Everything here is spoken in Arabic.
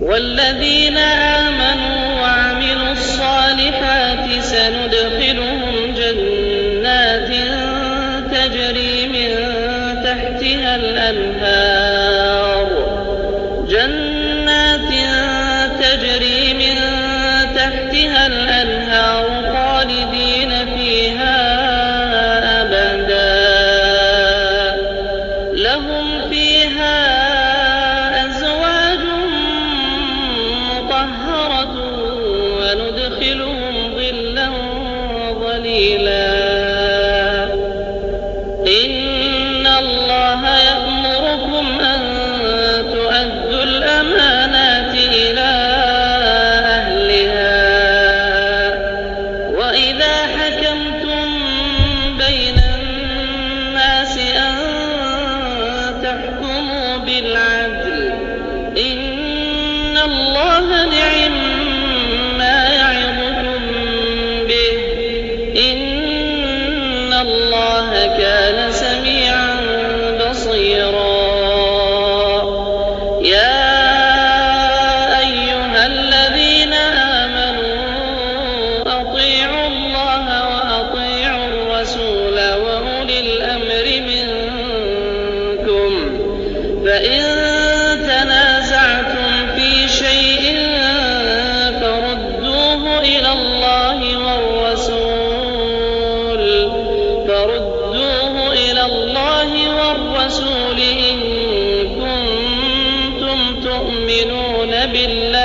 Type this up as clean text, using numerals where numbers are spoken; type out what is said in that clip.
والذين آمنوا وعملوا الصالحات سندخلهم جنات تجري من تحتها الأنهار خالدين فيها أبدا لهم فيها أزواج مطهرة وندخلهم ظلا ظليلا إن الله يأمركم أن تؤدوا الأمانات إلى أهلها وإذا حكمتم بين الناس أن تحكموا بالعدل إن الله نعم-ما يعظكم به إن الله كان سميعا بصيرا يا أيها الذين آمنوا أطيعوا الله وأطيعوا الرسول وأولي الأمر منكم فإن تنازعتم في شيء فردوه إلى الله والرسول إن كنتم تؤمنون بالله